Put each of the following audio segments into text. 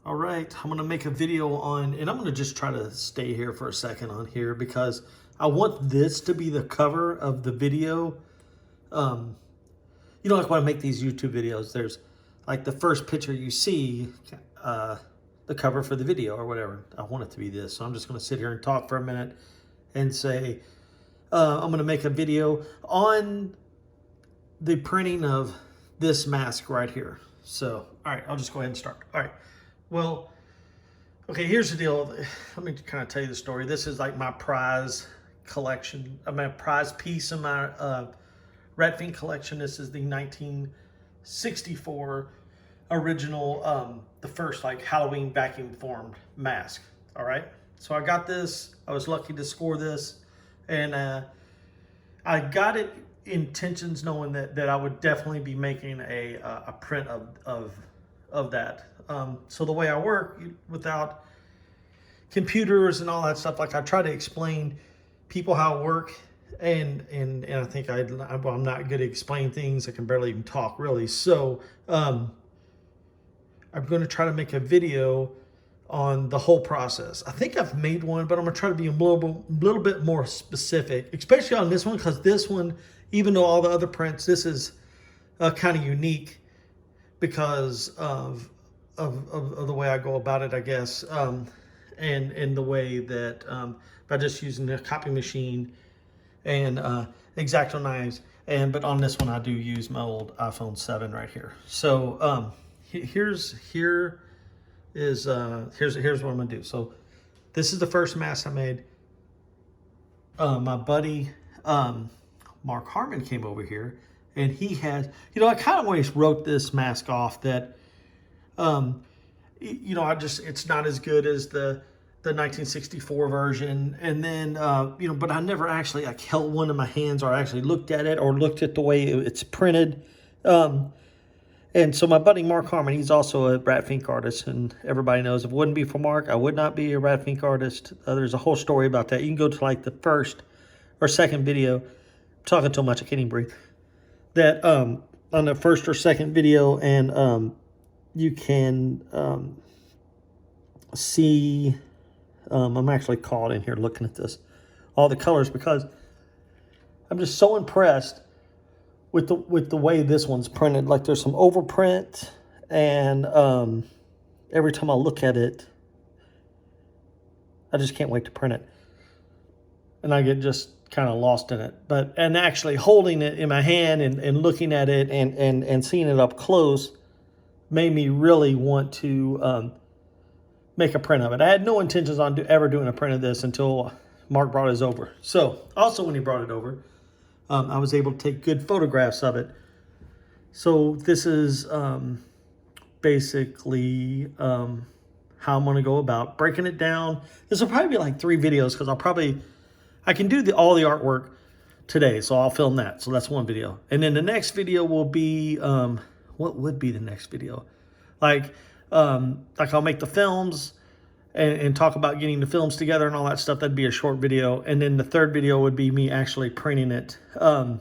All right, I'm gonna make a video on, and I'm gonna just try to stay here for a second on here because I want this to be the cover of the video. Like when I make these YouTube videos, there's like the first picture you see, the cover for the video or whatever. I want it to be this, so I'm just gonna sit here and talk for a minute and say, I'm gonna make a video on the printing of this mask right here. So, all right, I'll just go ahead and start. All right. Well, okay, here's the deal. Let me kind of tell you the story. This is like my prize collection, my prize piece in my Rat Fink collection. This is the 1964 original, the first like Halloween vacuum formed mask. All right. So I got this. I was lucky to score this. And I got it intentions knowing that I would definitely be making a print of that. So the way I work without computers and all that stuff, like I try to explain people how I work, and I think I'm not good at explaining things. I can barely even talk really. So I'm going to try to make a video on the whole process. I think I've made one, but I'm gonna try to be a little bit more specific, especially on this one, because this one, even though all the other prints, this is kind of unique because of the way I go about it, I guess, and the way that by just using the copy machine and X-Acto knives, but on this one I do use my old iPhone 7 right here. So here's what I'm gonna do. So this is the first mask I made. My buddy Mark Harmon came over here, and he has, I kind of always wrote this mask off that it's not as good as the 1964 version, and then but I never actually like held one in my hands or actually looked at it or looked at the way it's printed. And so my buddy Mark Harmon, he's also a Rat Fink artist, and everybody knows if it wouldn't be for Mark, I would not be a Rat Fink artist. There's a whole story about that. You can go to like the first or second video. I'm talking too much, I can't even breathe. That on the first or second video, and you can see, I'm actually caught in here looking at this, all the colors, because I'm just so impressed with the way this one's printed. Like there's some overprint, and every time I look at it, I just can't wait to print it. And I get just kind of lost in it. And actually holding it in my hand and looking at it and seeing it up close made me really want to make a print of it. I had no intentions on ever doing a print of this until Mark brought his over. So also when he brought it over, I was able to take good photographs of it. So this is basically how I'm going to go about breaking it down. This will probably be like 3 videos because I can do all the artwork today, so I'll film that. So that's one video. And then the next video will be, what would be the next video? Like I'll make the films and talk about getting the films together and all that stuff. That'd be a short video. And then the third video would be me actually printing it. And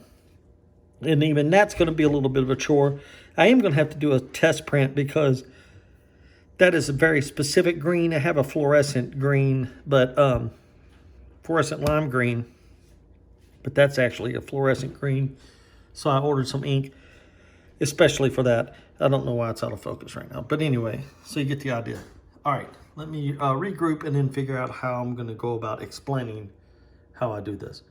even that's going to be a little bit of a chore. I am going to have to do a test print because that is a very specific green. I have a fluorescent green, but fluorescent lime green, but that's actually a fluorescent green. So I ordered some ink especially for that. I don't know why it's out of focus right now, but anyway, so you get the idea. All right, let me regroup and then figure out how I'm going to go about explaining how I do this.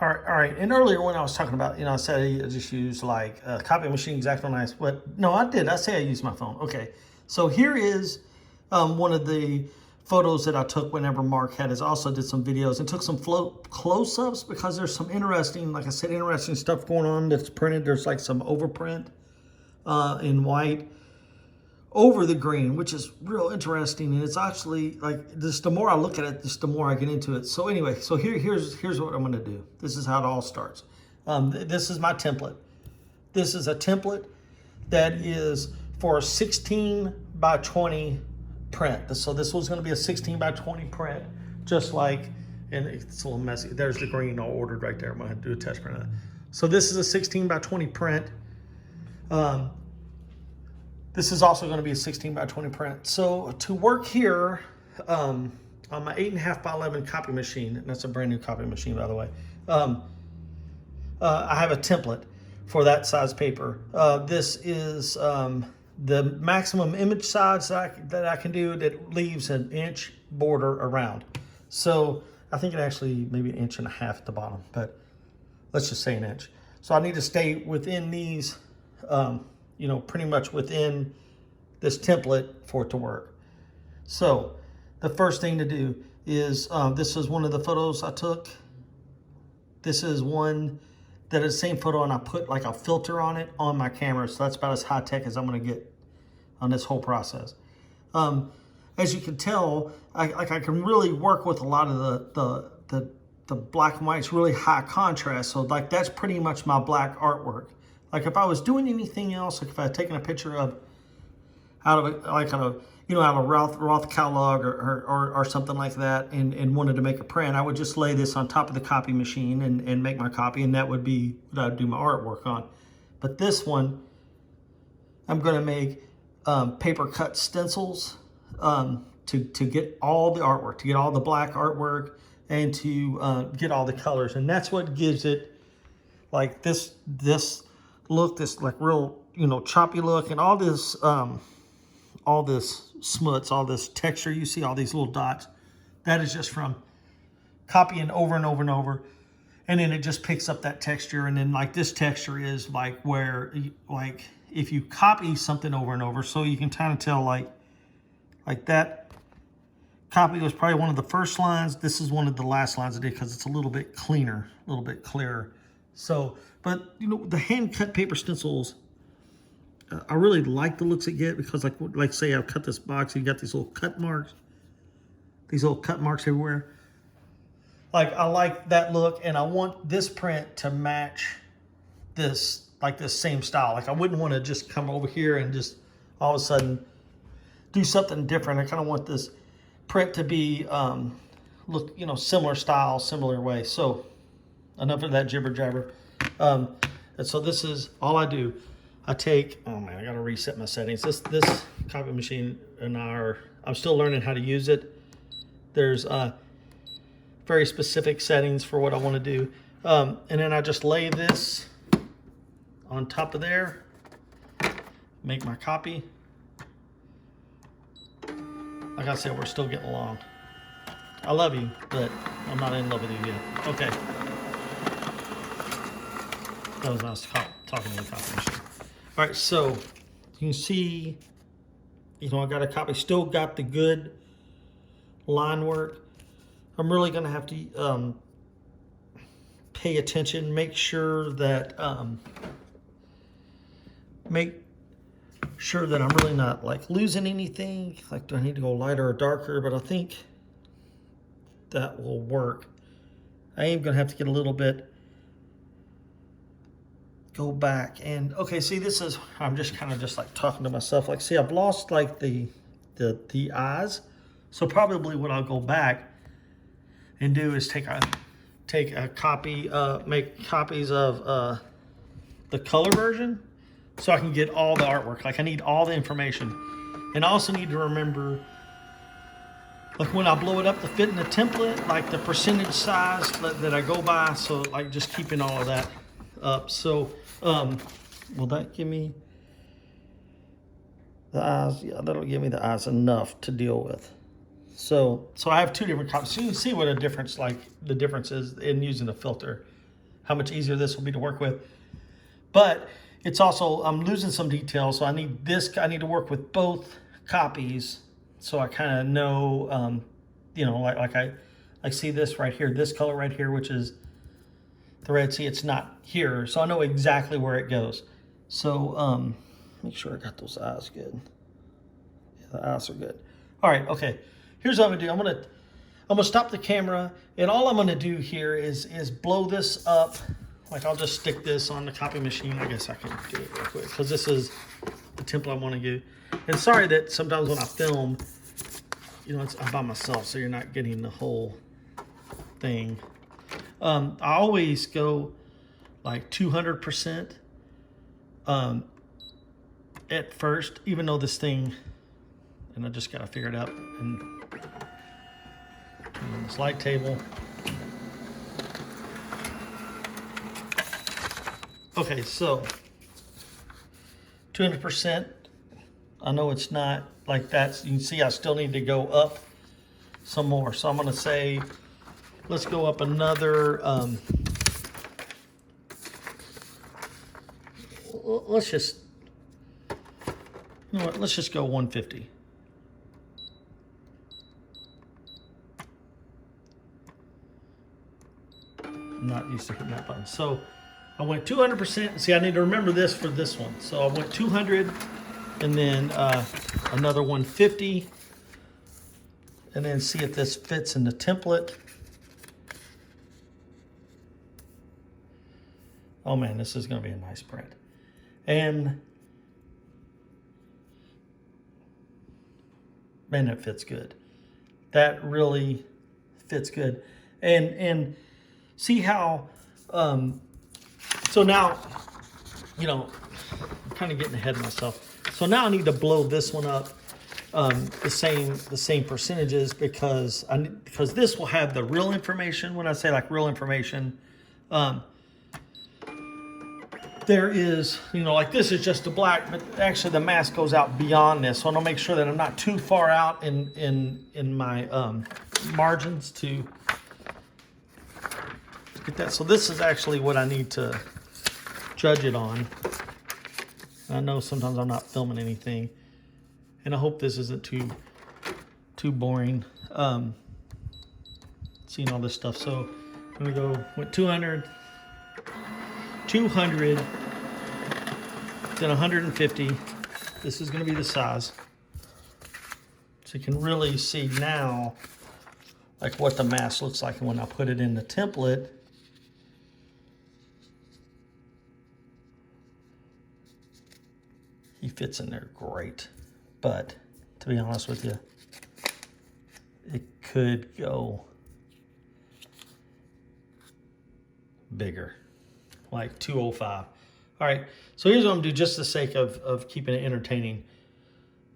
All right. And earlier when I was talking about, I said I just use like a copy machine, X-Acto knives, but no, I did. I say I used my phone. Okay, so here is one of the photos that I took whenever Mark had his. Also did some videos and took some close-ups because there's some interesting, like I said, interesting stuff going on that's printed. There's like some overprint in white over the green, which is real interesting. And it's actually like this, the more I look at it, the more I get into it. So anyway, so here's what I'm gonna do. This is how it all starts. This is my template. This is a template that is for a 16 by 20 print. So this was gonna be a 16 by 20 print, just like, and it's a little messy. There's the green all ordered right there. I'm gonna do a test print of that. So this is a 16 by 20 print. This is also going to be a 16 by 20 print. So to work here on my 8.5 by 11 copy machine, and that's a brand new copy machine, by the way, I have a template for that size paper. This is the maximum image size that I can do that leaves an inch border around. So I think it actually maybe 1.5 inches at the bottom, but let's just say 1 inch. So I need to stay within these, you know, pretty much within this template for it to work. So the first thing to do is, this is one of the photos I took. This is one that is the same photo, and I put like a filter on it on my camera. So that's about as high tech as I'm gonna get on this whole process. As you can tell, I can really work with a lot of the black and white. It's really high contrast. So like that's pretty much my black artwork. Like if I was doing anything else, like if I had taken a picture of out of a Roth catalog or something like that, and wanted to make a print, I would just lay this on top of the copy machine and make my copy, and that would be what I'd do my artwork on. But this one, I'm going to make paper cut stencils to get all the artwork, to get all the black artwork, and to get all the colors, and that's what gives it like this look, this like real, you know, choppy look, and all this smuts, all this texture you see, all these little dots, that is just from copying over and over and over, and then it just picks up that texture. And then like this texture is like where, like if you copy something over and over, so you can kind of tell like that copy was probably one of the first lines. This is one of the last lines I did because it's a little bit cleaner, a little bit clearer. So, but you know, the hand cut paper stencils, I really like the looks it get, because like say I've cut this box, you got these little cut marks everywhere. Like I like that look, and I want this print to match this, like this same style. Like I wouldn't want to just come over here and just all of a sudden do something different. I kind of want this print to be look, you know, similar style, similar way. So enough of that jibber jabber. And so this is all I do. I take, oh man, I gotta reset my settings. This copy machine and I'm still learning how to use it. There's very specific settings for what I want to do. And then I just lay this on top of there, make my copy. Like I said, we're still getting along. I love you, but I'm not in love with you yet. Okay. That was nice talking to the copy machine. All right, so you can see, you know, I got a copy, still got the good line work. I'm really gonna have to pay attention, make sure that I'm really not like losing anything. Like, do I need to go lighter or darker? But I think that will work. I am gonna have to get a little bit, go back and, okay, see, this is, I'm just kind of just like talking to myself. Like, see, I've lost like the eyes. So probably what I'll go back and do is take a copy, make copies of the color version, so I can get all the artwork. Like I need all the information. And I also need to remember, like when I blow it up to fit in the template, like the percentage size that I go by. So like just keeping all of that up. So will that give me the eyes? Yeah, that'll give me the eyes enough to deal with. So I have two different copies. So you can see what a difference, like the difference is in using a filter, how much easier this will be to work with. But it's also, I'm losing some details. So I need to work with both copies. So I kind of know, you know, like I see this right here, this color right here, which is the red. See, it's not here. So I know exactly where it goes. So make sure I got those eyes good. Yeah, the eyes are good. All right, okay. Here's what I'm gonna do. I'm gonna stop the camera, and all I'm gonna do here is blow this up. Like I'll just stick this on the copy machine. I guess I can do it real quick because this is the template I want to do. And sorry that sometimes when I film, you know, I'm by myself, so you're not getting the whole thing. I always go like 200%. at first, even though this thing, and I just got to figure it out, and on this light table. Okay, so 200%. I know it's not like that. You can see I still need to go up some more. So I'm going to say, let's go up another, let's just, you know what, let's just go 150. I'm not used to hitting that button. So I went 200%. See, I need to remember this for this one. So I went 200 and then another 150. And then see if this fits in the template. Oh man, this is gonna be a nice print. And man, that fits good. That really fits good. And see how, so now, you know, I'm kind of getting ahead of myself. So now I need to blow this one up the same percentages because this will have the real information. When I say like real information, there is, you know, like this is just the black, but actually the mask goes out beyond this. So I want to make sure that I'm not too far out in my margins to get that. So this is actually what I need to judge it on. I know sometimes I'm not filming anything, and I hope this isn't too boring. Seeing all this stuff. So I'm gonna go with 200, 200, then 150. This is gonna be the size. So you can really see now like what the mask looks like when I put it in the template. He fits in there great, but to be honest with you, it could go bigger, like 205. All right, so here's what I'm gonna do just for the sake of keeping it entertaining.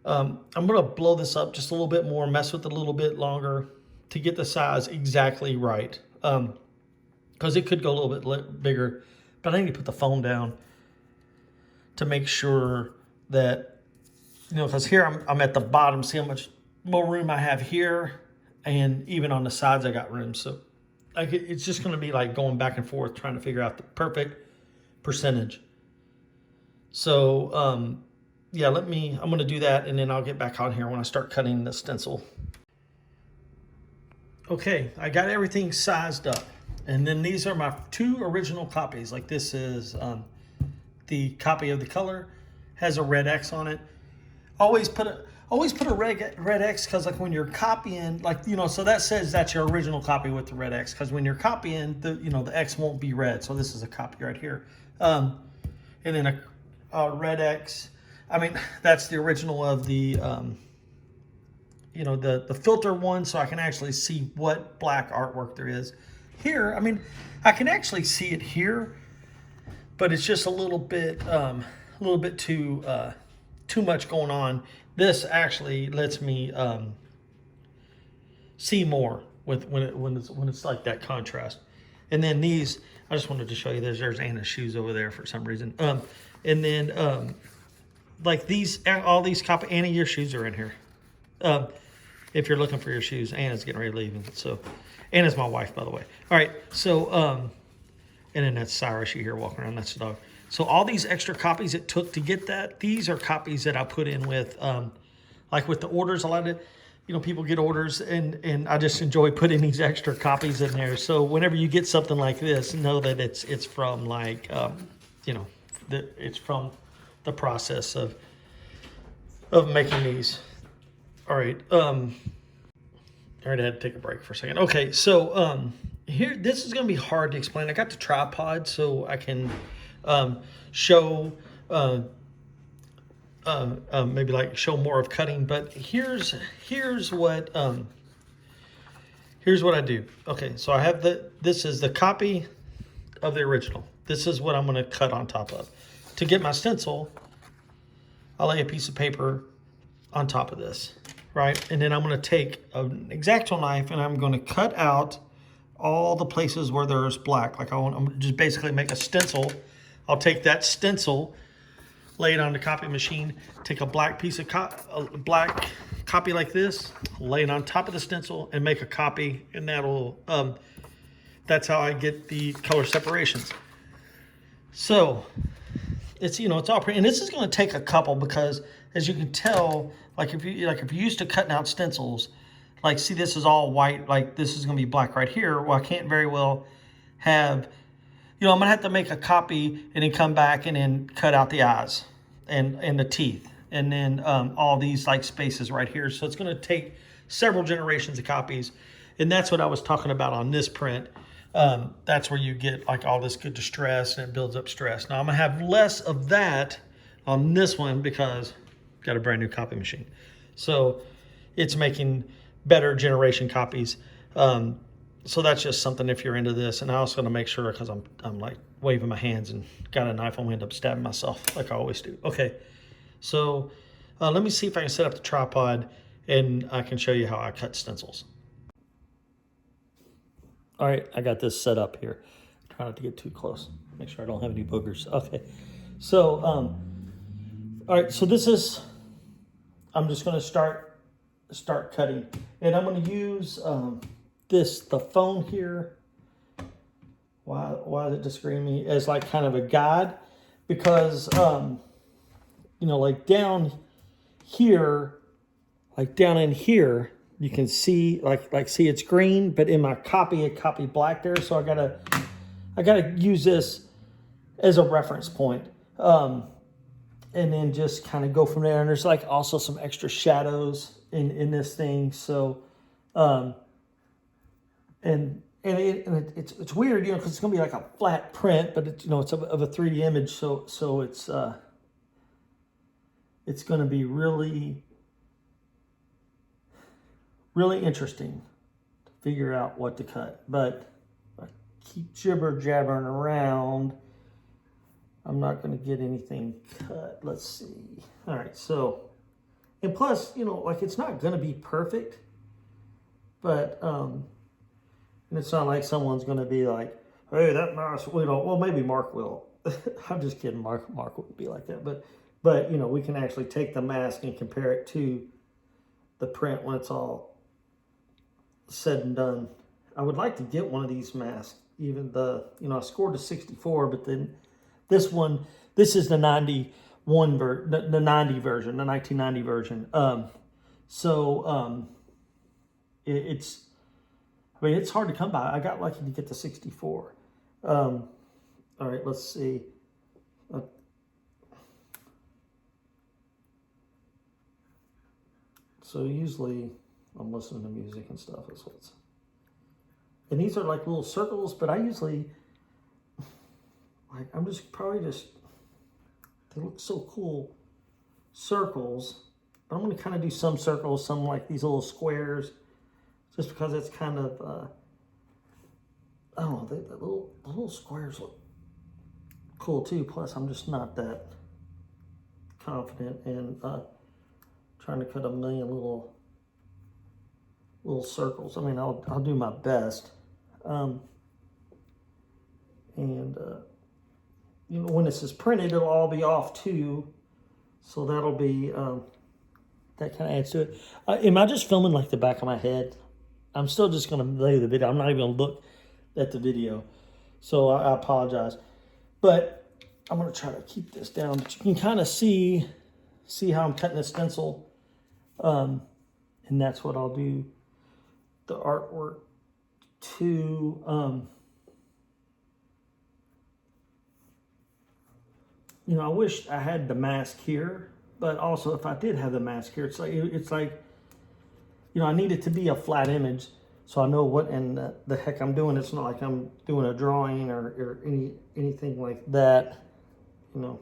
I'm gonna blow this up just a little bit more, mess with it a little bit longer to get the size exactly right. Because it could go a little bit bigger, but I need to put the phone down to make sure that, you know, because here I'm at the bottom, see how much more room I have here, and even on the sides I got room. So like it's just going to be like going back and forth trying to figure out the perfect percentage. So yeah, I'm going to do that, and then I'll get back on here when I start cutting the stencil. Okay, I got everything sized up, and then these are my two original copies. Like this is the copy of the color, has a red X on it. Always put a red X, because like when you're copying, like, you know, so that says that's your original copy with the red X, because when you're copying, the X won't be red. So this is a copy right here, and then a red X. I mean, that's the original of the the filter one, so I can actually see what black artwork there is here. I mean, I can actually see it here, but it's just a little bit too much going on. This actually lets me see more when it's like that contrast. And then these, I just wanted to show you, there's Anna's shoes over there for some reason. And then like these, all these Anna, your shoes are in here. If you're looking for your shoes, Anna's getting ready to leave. So Anna's my wife, by the way. All right, so and then that's Cyrus you hear walking around, that's the dog. So all these extra copies it took to get that, these are copies that I put in with, like with the orders. A lot of, people get orders, and I just enjoy putting these extra copies in there. So whenever you get something like this, know that it's from like, it's from the process of making these. All right, I already had to take a break for a second. Okay, so here, this is gonna be hard to explain. I got the tripod so I can show, maybe like show more of cutting, but here's what I do. Okay, so I have this is the copy of the original. This is what I'm gonna cut on top of. To get my stencil, I'll lay a piece of paper on top of this, right? And then I'm gonna take an X-Acto knife and I'm gonna cut out all the places where there's black. Like I'm just basically make a stencil. I'll take that stencil, lay it on the copy machine, take a black piece of black copy like this, lay it on top of the stencil and make a copy, and that'll, that's how I get the color separations. So it's, you know, it's all pretty, and this is going to take a couple because as you can tell, like if you're used to cutting out stencils, like see this is all white, like this is going to be black right here. Well, I can't very well have, you know, I'm gonna have to make a copy and then come back and then cut out the eyes and the teeth and then all these like spaces right here. So it's gonna take several generations of copies, and that's what I was talking about on this print. That's where you get like all this good distress and it builds up stress. Now I'm gonna have less of that on this one because I've got a brand new copy machine. So it's making better generation copies. So that's just something if you're into this. And I also gonna make sure, because I'm like waving my hands and got a knife, I'm gonna end up stabbing myself like I always do. Okay, so let me see if I can set up the tripod and I can show you how I cut stencils. All right, I got this set up here. Try not to get too close. Make sure I don't have any boogers. Okay, so all right, so this is, I'm just gonna start cutting, and I'm gonna use the phone here. Why is it disagreeing me as like kind of a guide, because you know, like down here, like down in here, you can see like see it's green, but in my copy it copied black there, so I gotta use this as a reference point, and then just kind of go from there. And there's like also some extra shadows in this thing, so it's weird, you know, because it's gonna be like a flat print, but it's, you know, it's of a 3D image, so it's gonna be really interesting to figure out what to cut. But if I keep jibber jabbering around, I'm not gonna get anything cut. Let's see. All right, so, and plus, you know, like it's not gonna be perfect, but and it's not like someone's going to be like, hey, that mouse, you know, well, maybe Mark will. I'm just kidding. Mark wouldn't be like that. But, you know, we can actually take the mask and compare it to the print when it's all said and done. I would like to get one of these masks. Even you know, I scored a 64, but then this is the 91 the 90 version, the 1990 version. I mean, it's hard to come by. I got lucky to get the 64. All right, let's see. So usually I'm listening to music and stuff. That's what's. And these are like little circles, but I usually, like, I'm just probably just, they look so cool, circles. But I'm going to kind of do some circles, some like these little squares, just because it's kind of, I don't know, the little squares look cool too. Plus, I'm just not that confident in trying to cut a million little circles. I mean, I'll do my best. You know, when this is printed, it'll all be off too. So that'll be, that kind of adds to it. Am I just filming like the back of my head? I'm still just going to lay the video. I'm not even going to look at the video. So I apologize. But I'm going to try to keep this down. But you can kind of see how I'm cutting the stencil. And that's what I'll do the artwork to. You know, I wish I had the mask here. But also, if I did have the mask here, it's like, you know, I need it to be a flat image so I know what in the heck I'm doing. It's not like I'm doing a drawing or anything like that, you know.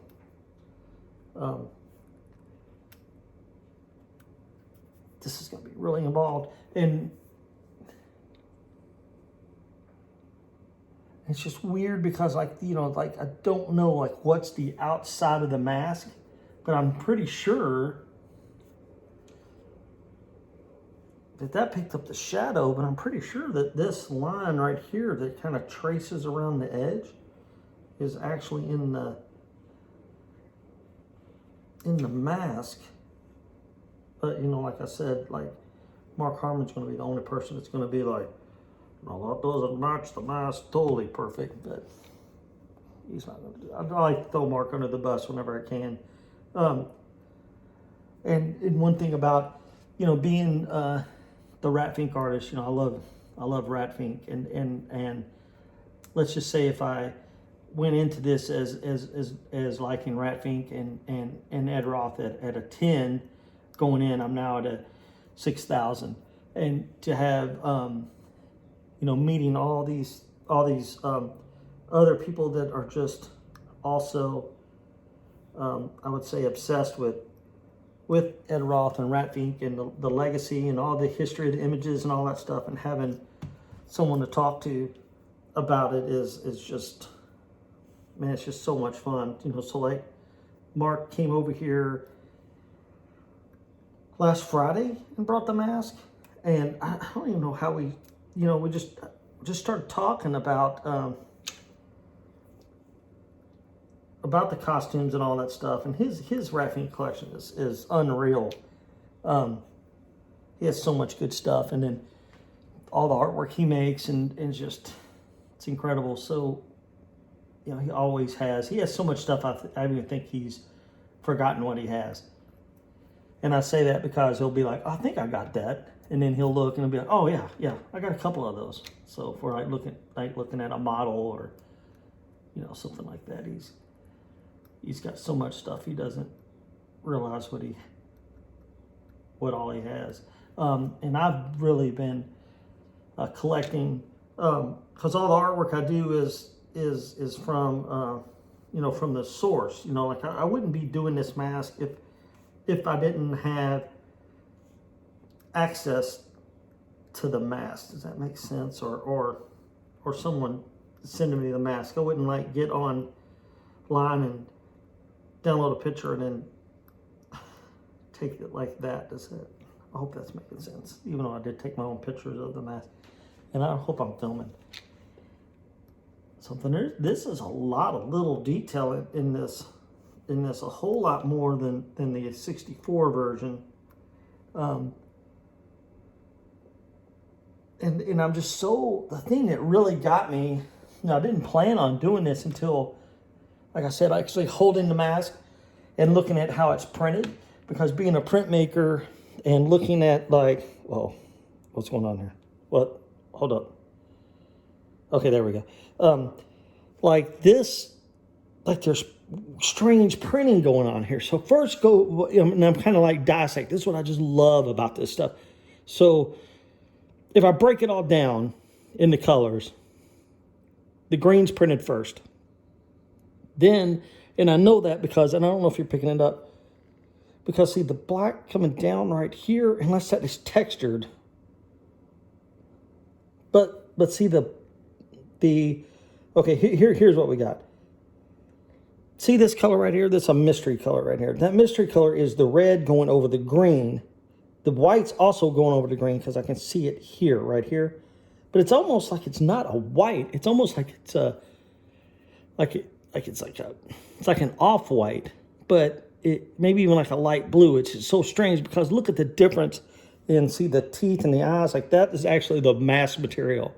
This is going to be really involved. And it's just weird because, like, you know, like I don't know, like, what's the outside of the mask. but I'm pretty sure that picked up the shadow, but I'm pretty sure that this line right here that kind of traces around the edge is actually in the mask. But, you know, like I said, like, Mark Harmon's going to be the only person that's going to be like, no, that doesn't match the mask totally perfect, but he's not going to do it. I like to throw Mark under the bus whenever I can. And one thing about, you know, being the Rat Fink artist, you know, I love Rat Fink, and let's just say if I went into this as liking Rat Fink and Ed Roth at a 10 going in, I'm now at a 6,000, and to have you know, meeting all these other people that are just also I would say obsessed with Ed Roth and Rat Fink and the legacy and all the history of the images and all that stuff, and having someone to talk to about it is just, man, it's just so much fun. You know, so like Mark came over here last Friday and brought the mask, and I don't even know how we, you know, we just started talking about the costumes and all that stuff, and his Rat Fink collection is unreal. He has so much good stuff, and then all the artwork he makes, and just, it's incredible. So, you know, he always has. He has so much stuff, I even think he's forgotten what he has. And I say that because he'll be like, I think I got that. And then he'll look and he'll be like, oh yeah, I got a couple of those. So if we're like looking at a model or, you know, something like that, he's got so much stuff he doesn't realize what all he has. And I've really been collecting, because all the artwork I do is from you know, from the source. You know, like I wouldn't be doing this mask if I didn't have access to the mask. Does that make sense? Or someone sending me the mask. I wouldn't like get online and download a picture and then take it like that. Does it? I hope that's making sense. Even though I did take my own pictures of the mask, and I hope I'm filming something. This is a lot of little detail in this, a whole lot more than the 64 version. And I'm just so, the thing that really got me, you know, I didn't plan on doing this until, like I said, actually holding the mask and looking at how it's printed, because being a printmaker and looking at like, whoa, what's going on here? What? Hold up. Okay, there we go. Like this, like there's strange printing going on here. So first and I'm kind of like dissect. This is what I just love about this stuff. So if I break it all down in the colors, the green's printed first. Then, and I know that because, and I don't know if you're picking it up, because see the black coming down right here, unless that is textured. But see okay, here's what we got. See this color right here? This is a mystery color right here. That mystery color is the red going over the green. The white's also going over the green because I can see it here, right here. But it's almost like it's not a white. It's almost like it's it's like an off-white, but it maybe even like a light blue. It's just so strange because look at the difference, and see the teeth and the eyes. Like that is actually the mask material.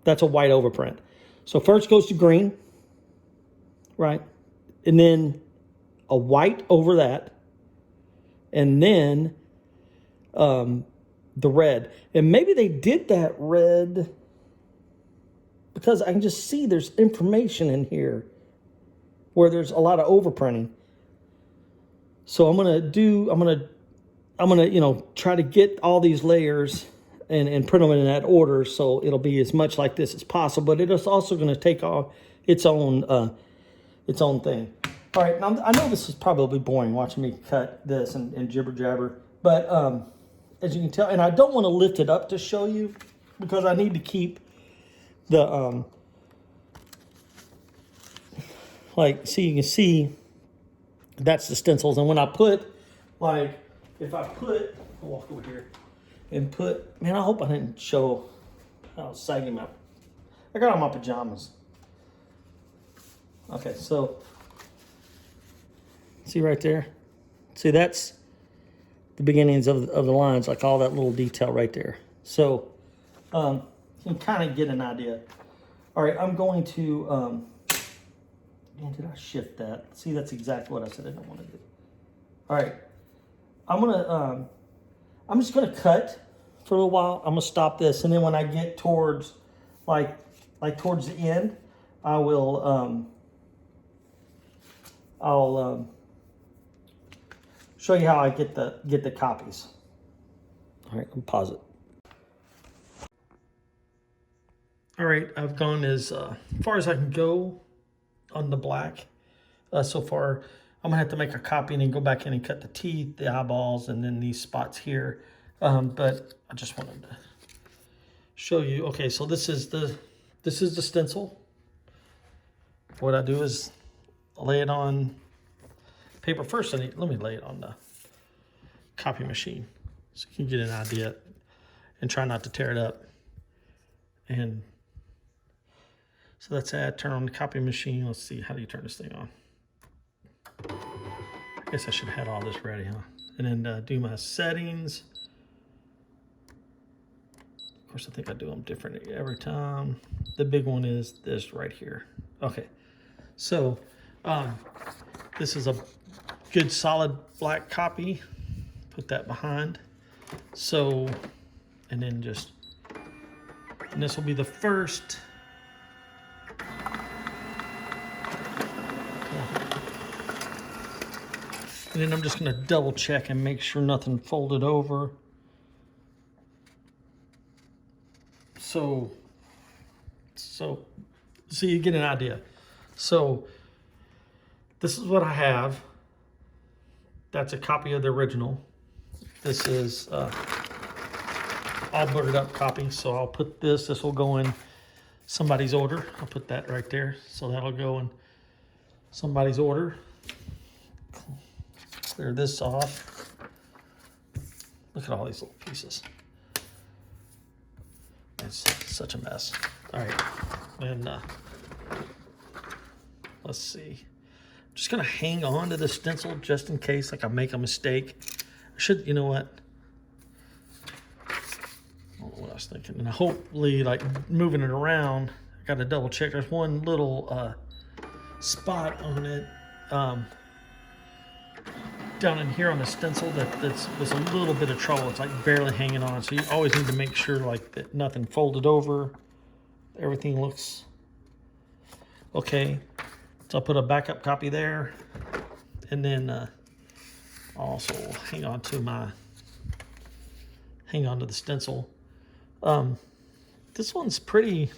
That's a white overprint. So first goes to green, right? And then a white over that. And then the red. And maybe they did that red because I can just see there's information in here where there's a lot of overprinting. So I'm gonna, you know, try to get all these layers and print them in that order, so it'll be as much like this as possible. But it is also going to take off its own thing. All right, now I know this is probably boring watching me cut this and jibber jabber, but as you can tell, and I don't want to lift it up to show you because I need to keep the like, so you can see That's the stencils. And when I put, like, if I put, I'll walk over here and put, man, I hope I didn't show how saggy I got on my pajamas. Okay, so, see right there? See, that's the beginnings of the lines, like all that little detail right there. So, you can kind of get an idea. All right, I'm going to, man, did I shift that? See, that's exactly what I said I don't want to do. All right, I'm just gonna cut for a little while. I'm gonna stop this, and then when I get towards, like towards the end, I will, I'll show you how I get the copies. All right, let me pause it. All right, I've gone as far as I can go on the black so far. I'm gonna have to make a copy and then go back in and cut the teeth, the eyeballs, and then these spots here. But I just wanted to show you. Okay, so this is the stencil. What I do is lay it on paper first. Let me lay it on the copy machine so you can get an idea and try not to tear it up. And so that's that. Turn on the copy machine. Let's see, how do you turn this thing on? I guess I should have had all this ready, huh? And then do my settings. Of course, I think I do them different every time. The big one is this right here. Okay, so this is a good solid black copy. Put that behind. So, and then and this will be the first. And then I'm just gonna double check and make sure nothing folded over. So you get an idea. So this is what I have. That's a copy of the original. This is all blurred up copy. So I'll put this will go in somebody's order. I'll put that right there. So that'll go in somebody's order. Clear this off. Look at all these little pieces. It's such a mess. All right, and let's see. I'm just gonna hang on to the stencil just in case, like, I make a mistake. I should, you know what? I don't know what I was thinking. And hopefully, like, moving it around, I got to double check. There's one little spot on it. Down in here on the stencil that's a little bit of trouble. It's like barely hanging on. So you always need to make sure, like, that nothing folded over. Everything looks okay. So I'll put a backup copy there. And then I'll also hang on to the stencil. This one's pretty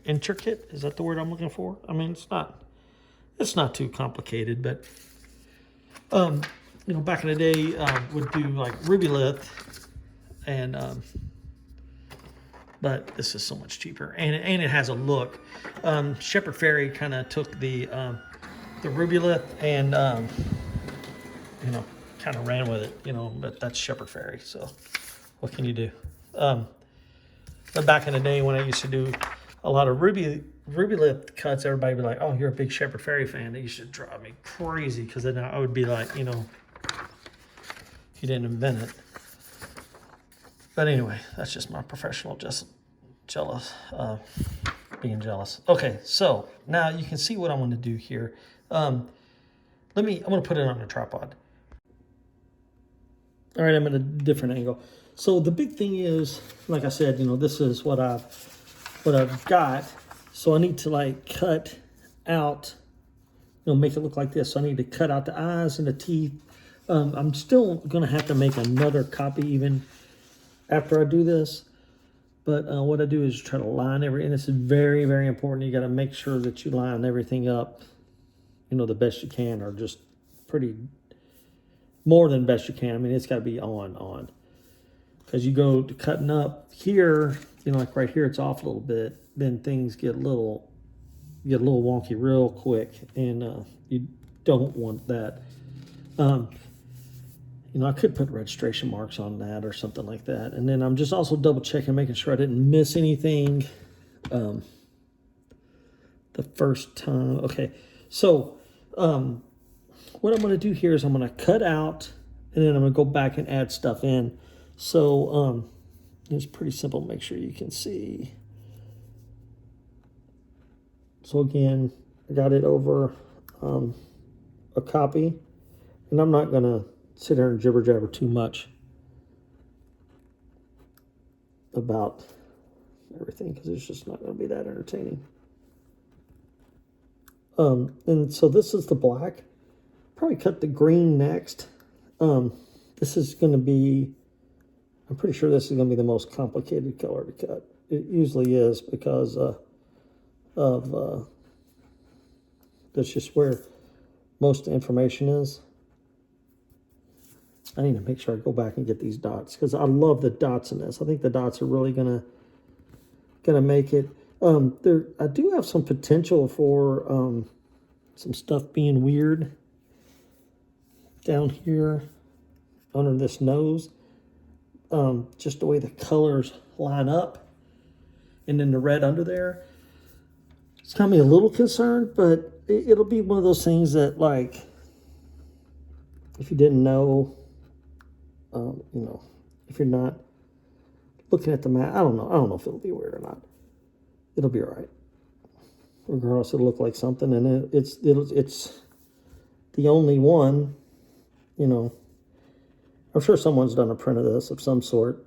intricate. Is that the word I'm looking for? I mean, it's not too complicated, but you know, back in the day, would do like rubylith, and but this is so much cheaper, and it has a look. Shepherd Fairey kind of took the rubylith and you know, kind of ran with it, you know. But that's Shepherd Fairey, so what can you do? But back in the day when I used to do a lot of rubylith cuts, everybody would be like, "Oh, you're a big Shepherd Fairey fan." They used to drive me crazy because then I would be like, you know, he didn't invent it. But anyway, that's just my professional being jealous. Okay, so now you can see what I'm going to do here. I'm going to put it on a tripod. All right, I'm at a different angle. So the big thing is, like I said, you know, this is what I've got. So I need to, like, cut out, you know, make it look like this. So I need to cut out the eyes and the teeth. I'm still going to have to make another copy even after I do this. But what I do is try to line and this is very, very important. You got to make sure that you line everything up, you know, the best you can, or just pretty more than best you can. I mean, it's got to be on. As you go to cutting up here, you know, like right here, it's off a little bit. Then things get a little wonky real quick, and you don't want that. You know, I could put registration marks on that or something like that. And then I'm just also double checking, making sure I didn't miss anything the first time. Okay, so what I'm going to do here is I'm going to cut out, and then I'm going to go back and add stuff in. So it's pretty simple. Make sure you can see. So again, I got it over a copy, and I'm not going to sit here and jibber jabber too much about everything because it's just not going to be that entertaining. And so this is the black. Probably cut the green next. This is going to be, I'm pretty sure this is going to be the most complicated color to cut. It usually is because that's just where most of the information is. I need to make sure I go back and get these dots because I love the dots in this. I think the dots are really gonna make it. I do have some potential for some stuff being weird down here under this nose. Just the way the colors line up, and then the red under there. It's got me a little concerned, but it'll be one of those things that, like, if you didn't know, you know, if you're not looking at the map, I don't know if it'll be weird or not. It'll be all right. Regardless, it'll look like something, and it's the only one, you know. I'm sure someone's done a print of this of some sort,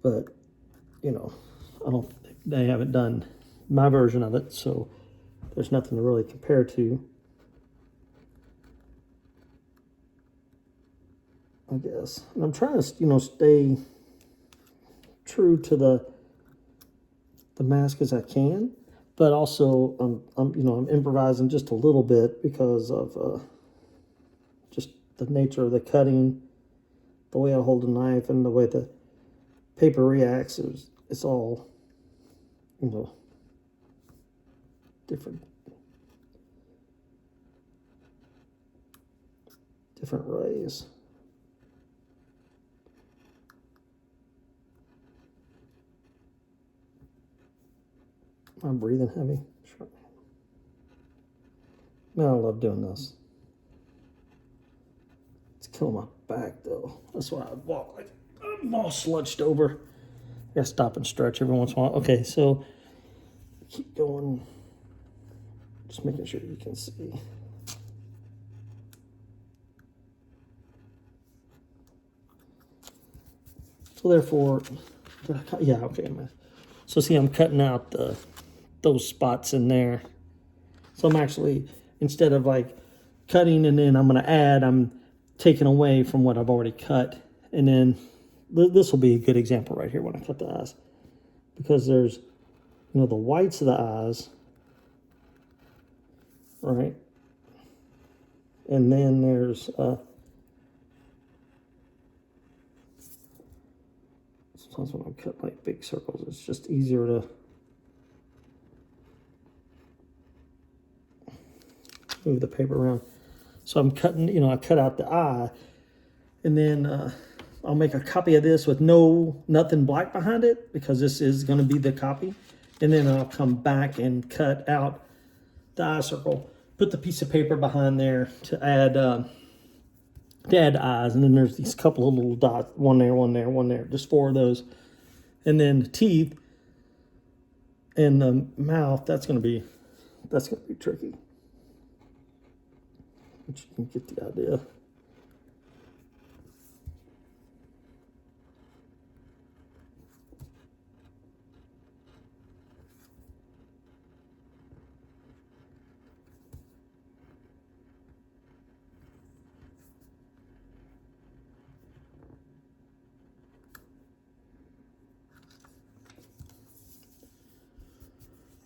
but, you know, they haven't done my version of it, so there's nothing to really compare to, I guess. And I'm trying to, you know, stay true to the mask as I can, but also I'm improvising just a little bit because of just the nature of the cutting, the way I hold the knife, and the way the paper reacts. It's all, you know, different ways. I'm breathing heavy. Sure. Man, I love doing this. It's killing my back though. That's why I walk like I'm all slouched over. I gotta stop and stretch every once in a while. Okay, so keep going. Just making sure you can see. So therefore, yeah, okay. So see, I'm cutting out those spots in there. So I'm actually, instead of like cutting and then I'm going to add, I'm taking away from what I've already cut. And then this will be a good example right here when I cut the eyes. Because there's, you know, the whites of the eyes, right? And then there's sometimes when I cut like big circles, it's just easier to move the paper around. So I'm cutting, you know, I cut out the eye, and then I'll make a copy of this with nothing black behind it because this is going to be the copy. And then I'll come back and cut out the eye circle, put the piece of paper behind there to add eyes. And then there's these couple of little dots, one there, one there, one there, just 4 of those. And then the teeth and the mouth, that's going to be tricky. But you can get the idea.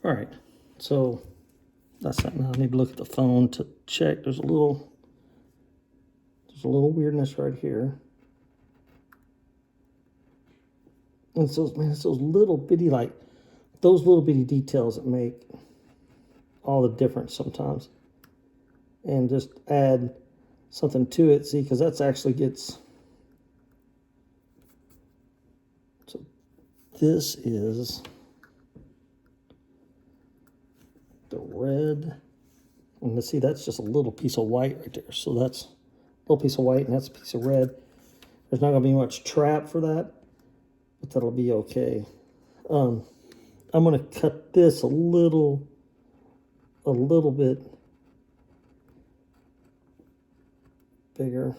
All right, so that's that. Now I need to look at the phone to check. There's a little weirdness right here. And it's those little bitty, like, those little bitty details that make all the difference sometimes. and just add something to it. See, because that's actually gets, so this is the red. And see, that's just a little piece of white right there. So that's a little piece of white, and that's a piece of red. There's not going to be much trap for that, but that'll be okay. I'm going to cut this a little bit bigger,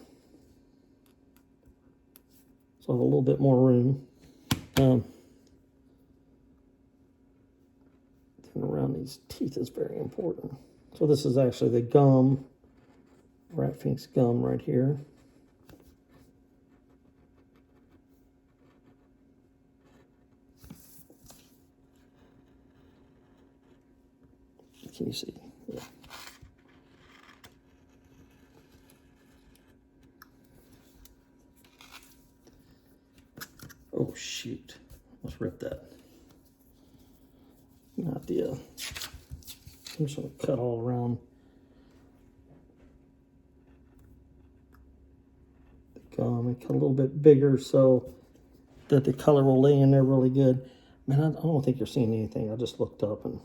so I have a little bit more room. Around these teeth is very important. So this is actually the gum, Rat Fink's gum right here. Can you see? Yeah. Oh shoot, let's rip that. Not the, I'm just gonna cut all around the gum and cut a little bit bigger so that the color will lay in there really good. Man, I don't think you're seeing anything. I just looked up and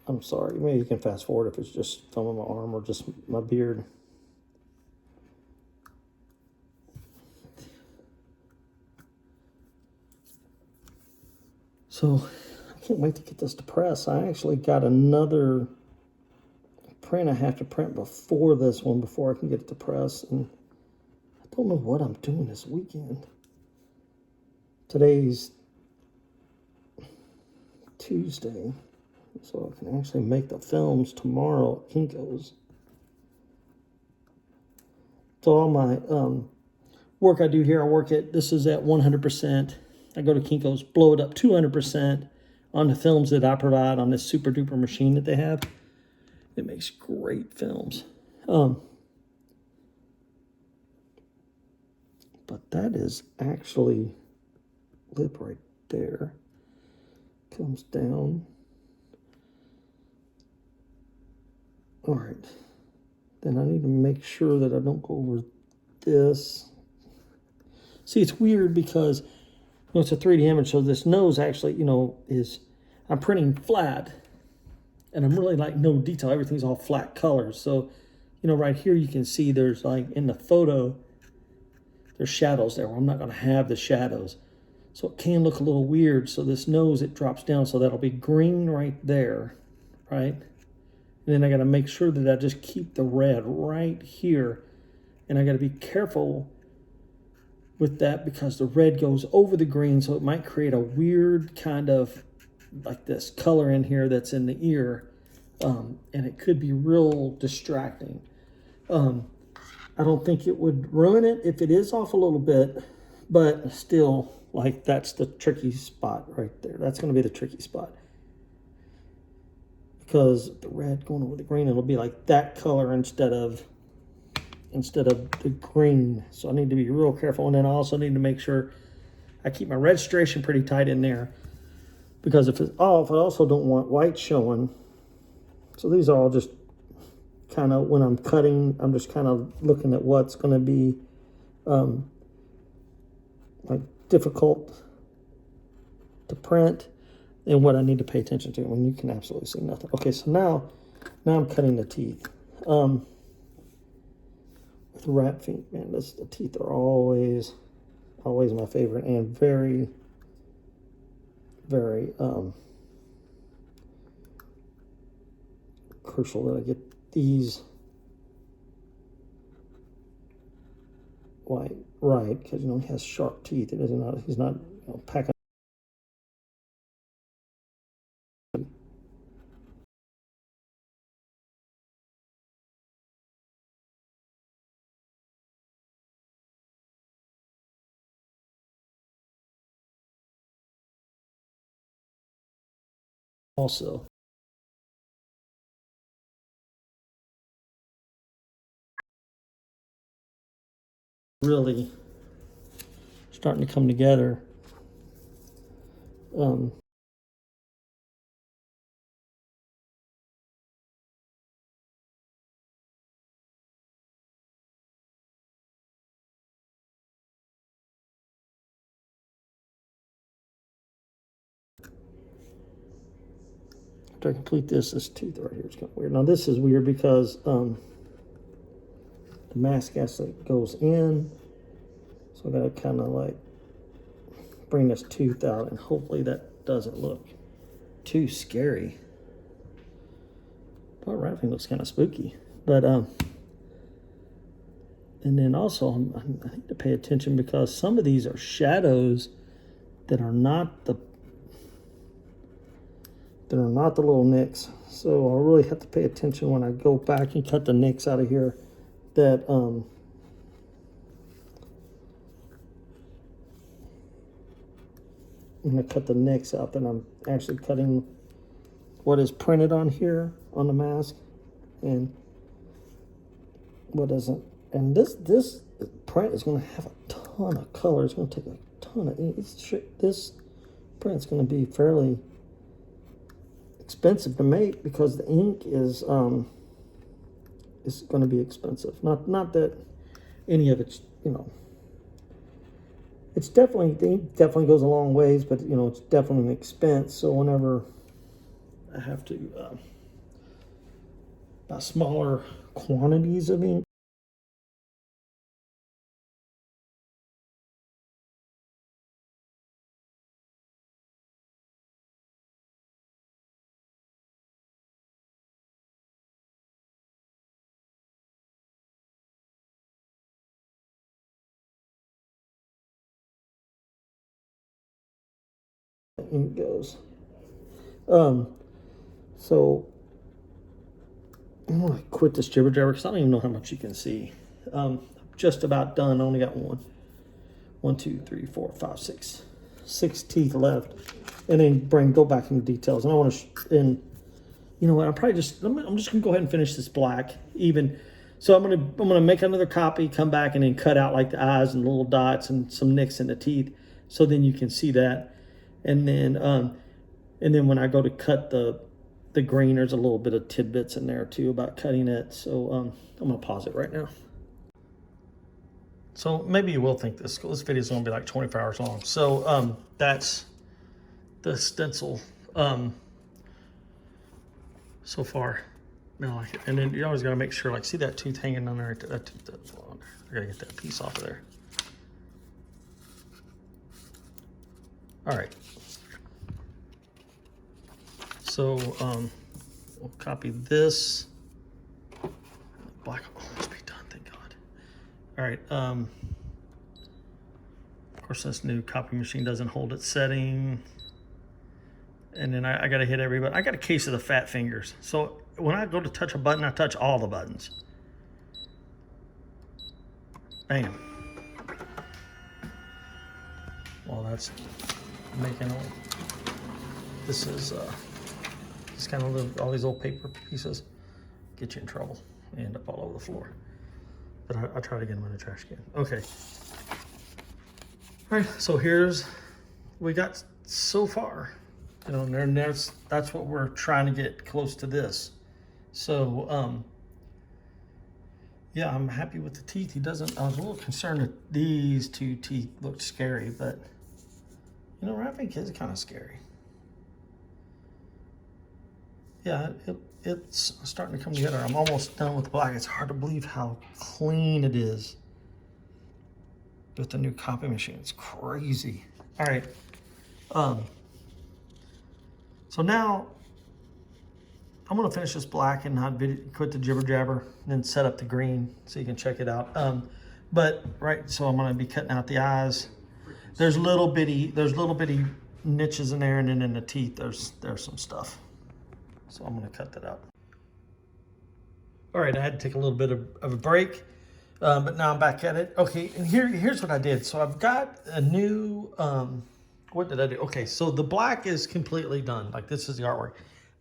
I'm sorry. Maybe you can fast forward if it's just thumb of my arm or just my beard. So I can't wait to get this to press. I actually got another print I have to print before this one, before I can get it to press. And I don't know what I'm doing this weekend. Today's Tuesday, so I can actually make the films tomorrow at Kinko's. So all my work I do here, I work at, this is at 100%. I go to Kinko's, blow it up 200% on the films that I provide on this super duper machine that they have. It makes great films. But that is actually lip right there. Comes down. All right. Then I need to make sure that I don't go over this. See, it's weird because it's a 3D image, so this nose actually, is, I'm printing flat, and I'm really like no detail. Everything's all flat colors. So, right here you can see there's like in the photo, there's shadows there where I'm not going to have the shadows. So it can look a little weird. So this nose, it drops down, so that'll be green right there, right? And then I got to make sure that I just keep the red right here. And I got to be careful with that because the red goes over the green, so it might create a weird kind of like this color in here that's in the ear, and it could be real distracting. I don't think it would ruin it if it is off a little bit, but still, like, that's the tricky spot right there. That's going to be the tricky spot because the red going over the green, it'll be like that color instead of the green. So I need to be real careful. And then I also need to make sure I keep my registration pretty tight in there, because if it's off, I also don't want white showing. So these are all just kind of, when I'm cutting, I'm just kind of looking at what's going to be like difficult to print and what I need to pay attention to. I mean, you can absolutely see nothing. Okay, so now I'm cutting the teeth. With Rat Fink, man, the teeth are always my favorite, and very, very crucial that I get these right, because he has sharp teeth. He's not packing. Also, really starting to come together. after I complete this tooth right here is kind of weird. Now this is weird because the mask actually goes in. So I gotta kind of like bring this tooth out, and hopefully that doesn't look too scary. But Rat Fink looks kind of spooky. But and then also I need to pay attention because some of these are shadows that are not the little nicks. So I'll really have to pay attention when I go back and cut the nicks out of here. That I'm going to cut the nicks out, then I'm actually cutting what is printed on here on the mask and what isn't. And this print is going to have a ton of color. It's going to take a ton of ink. This print's going to be fairly expensive to make because the ink is going to be expensive. Not that any of it's, you know, it's definitely, the ink definitely goes a long ways, but you know, it's definitely an expense. So whenever I have to buy smaller quantities of ink, the ink goes. So I'm gonna quit this jibber jabber because I don't even know how much you can see. Just about done. I only got one, two, three, four, five, six teeth left, and then go back into details. And I want to, and you know what? I'm just gonna go ahead and finish this black even. So I'm gonna make another copy, come back, and then cut out like the eyes and little dots and some nicks in the teeth, so then you can see that. And then when I go to cut the green, there's a little bit of tidbits in there too about cutting it. So I'm gonna pause it right now. So maybe you will think this video is gonna be like 24 hours long. So that's the stencil so far. I like it. And then you always gotta make sure, like, see that tooth hanging on there? That tooth, I gotta get that piece off of there. All right. So we'll copy this. Black will almost be done, thank God. All right. Of course, this new copy machine doesn't hold its setting. And then I gotta hit every button. I got a case of the fat fingers. So when I go to touch a button, I touch all the buttons. Bam. Well, that's making all. This is just kind of all these old paper pieces get you in trouble. They end up all over the floor. But I try to get them in the trash can. Okay. All right. So here's what we got so far. You know, and that's what we're trying to get close to this. So yeah, I'm happy with the teeth. I was a little concerned that these two teeth looked scary, but you know, Rat Fink is kind of scary. Yeah, it's starting to come together. I'm almost done with the black. It's hard to believe how clean it is with the new copy machine. It's crazy. All right. So now I'm gonna finish this black and not quit the jibber jabber, and then set up the green so you can check it out. But right, so I'm gonna be cutting out the eyes. There's little bitty niches in there, and then in the teeth there's some stuff. So I'm gonna cut that out. All right, I had to take a little bit of a break, but now I'm back at it. Okay, and here's what I did. So I've got a new, what did I do? Okay, so the black is completely done. Like, this is the artwork.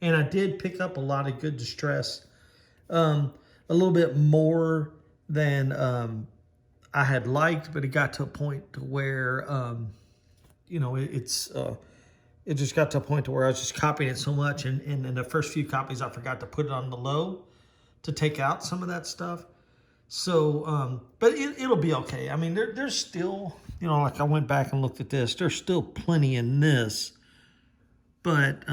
And I did pick up a lot of good distress, a little bit more than I had liked, but it got to a point to where, you know, it just got to a point to where I was just copying it so much. And in the first few copies, I forgot to put it on the low to take out some of that stuff. So, but it'll be okay. I mean, there's still, you know, like I went back and looked at this. There's still plenty in this, but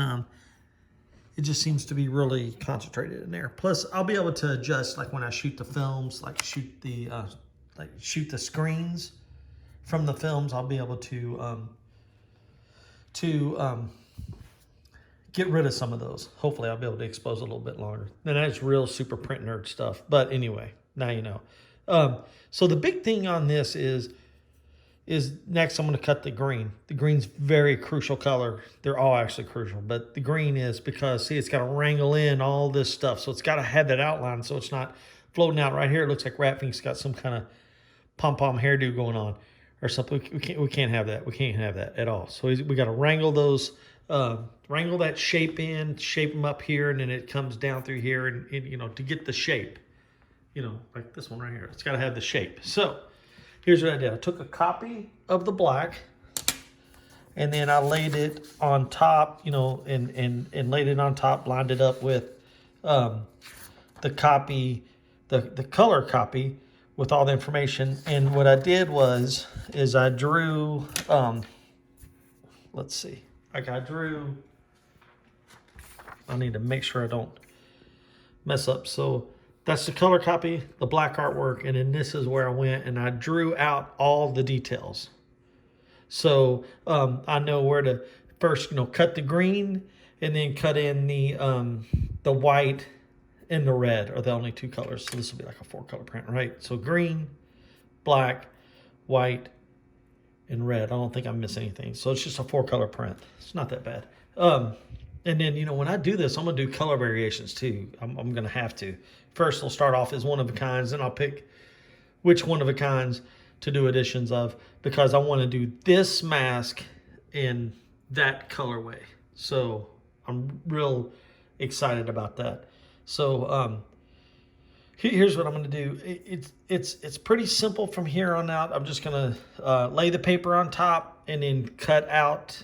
it just seems to be really concentrated in there. Plus, I'll be able to adjust, like when I shoot the films, like shoot the screens from the films. I'll be able to get rid of some of those. Hopefully, I'll be able to expose a little bit longer. And that's real super print nerd stuff. But anyway, now you know. So the big thing on this is next I'm going to cut the green. The green's very crucial color. They're all actually crucial, but the green is because, see, it's got to wrangle in all this stuff. So it's got to have that outline so it's not floating out right here. It looks like Rat Fink's got some kind of pom-pom hairdo going on or something. We can't have that. We can't have that at all. So we got to wrangle those, wrangle that shape in, shape them up here, and then it comes down through here and you know, to get the shape. You know, like this one right here. It's got to have the shape. So here's what I did. I took a copy of the black and then I laid it on top, you know, and laid it on top, lined it up with the copy, the color copy with all the information. And what I did is I drew, let's see, like I need to make sure I don't mess up. So that's the color copy, the black artwork, and then this is where I went and I drew out all the details. So I know where to first, you know, cut the green and then cut in the white and the red are the only two colors. So this will be like a 4-color print, right? So green, black, white, and red. I don't think I missed anything. So it's just a 4-color print. It's not that bad. And then, you know, when I do this, I'm going to do color variations too. I'm going to have to. First, I'll start off as one-of-a-kinds, then I'll pick which one-of-a-kinds to do additions of because I want to do this mask in that colorway. So I'm real excited about that. So here's what I'm going to do. It's pretty simple from here on out. I'm just going to lay the paper on top and then cut out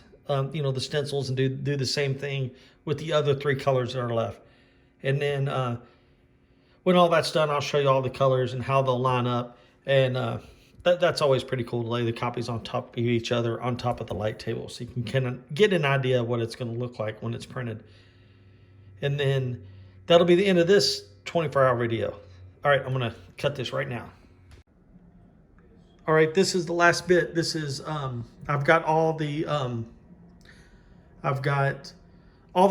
you know, the stencils and do the same thing with the other 3 colors that are left. And then when all that's done, I'll show you all the colors and how they'll line up. And that's always pretty cool to lay the copies on top of each other on top of the light table so you can get an idea of what it's going to look like when it's printed. And then that'll be the end of this 24-hour video. All right, I'm going to cut this right now. All right, this is the last bit. This is, I've got all the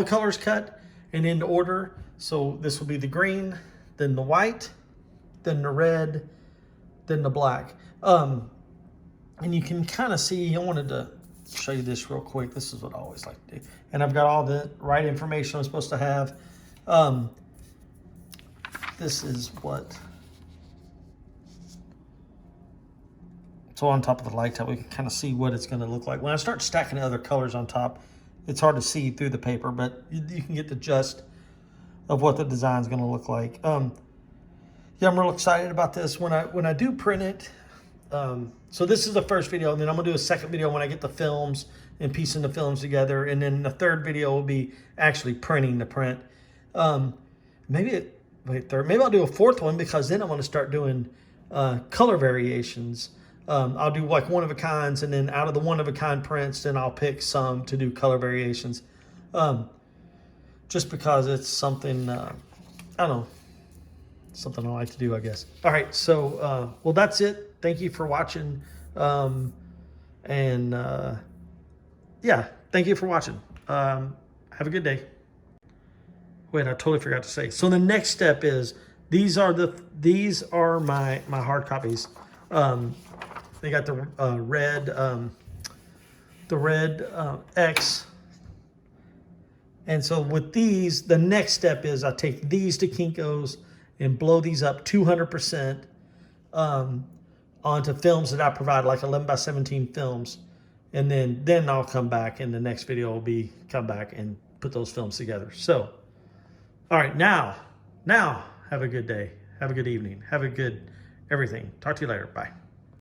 colors cut and in order. So this will be the green, then the white, then the red, then the black. And you can kind of see, I wanted to show you this real quick. This is what I always like to do. And I've got all the right information I'm supposed to have. This is what, so on top of the light table, we can kind of see what it's going to look like. When I start stacking other colors on top, it's hard to see through the paper, but you can get the gist of what the design is going to look like. Yeah, I'm real excited about this. When I do print it, so this is the first video, and then I'm going to do a second video when I get the films and piecing the films together, and then the third video will be actually printing the print. Maybe I'll do a fourth one because then I'm going to start doing color variations. I'll do like one-of-a-kinds, and then out of the one-of-a-kind prints, then I'll pick some to do color variations. Just because it's something, I don't know, something I like to do, I guess. All right, so, well, that's it. Thank you for watching. Yeah, thank you for watching. Have a good day. Wait, I totally forgot to say. So the next step is, these are my hard copies. They got the red X. And so with these, the next step is I take these to Kinko's and blow these up 200% onto films that I provide, like 11x17 films. And then I'll come back, and the next video will be come back and put those films together. So, all right, now have a good day. Have a good evening. Have a good everything. Talk to you later. Bye.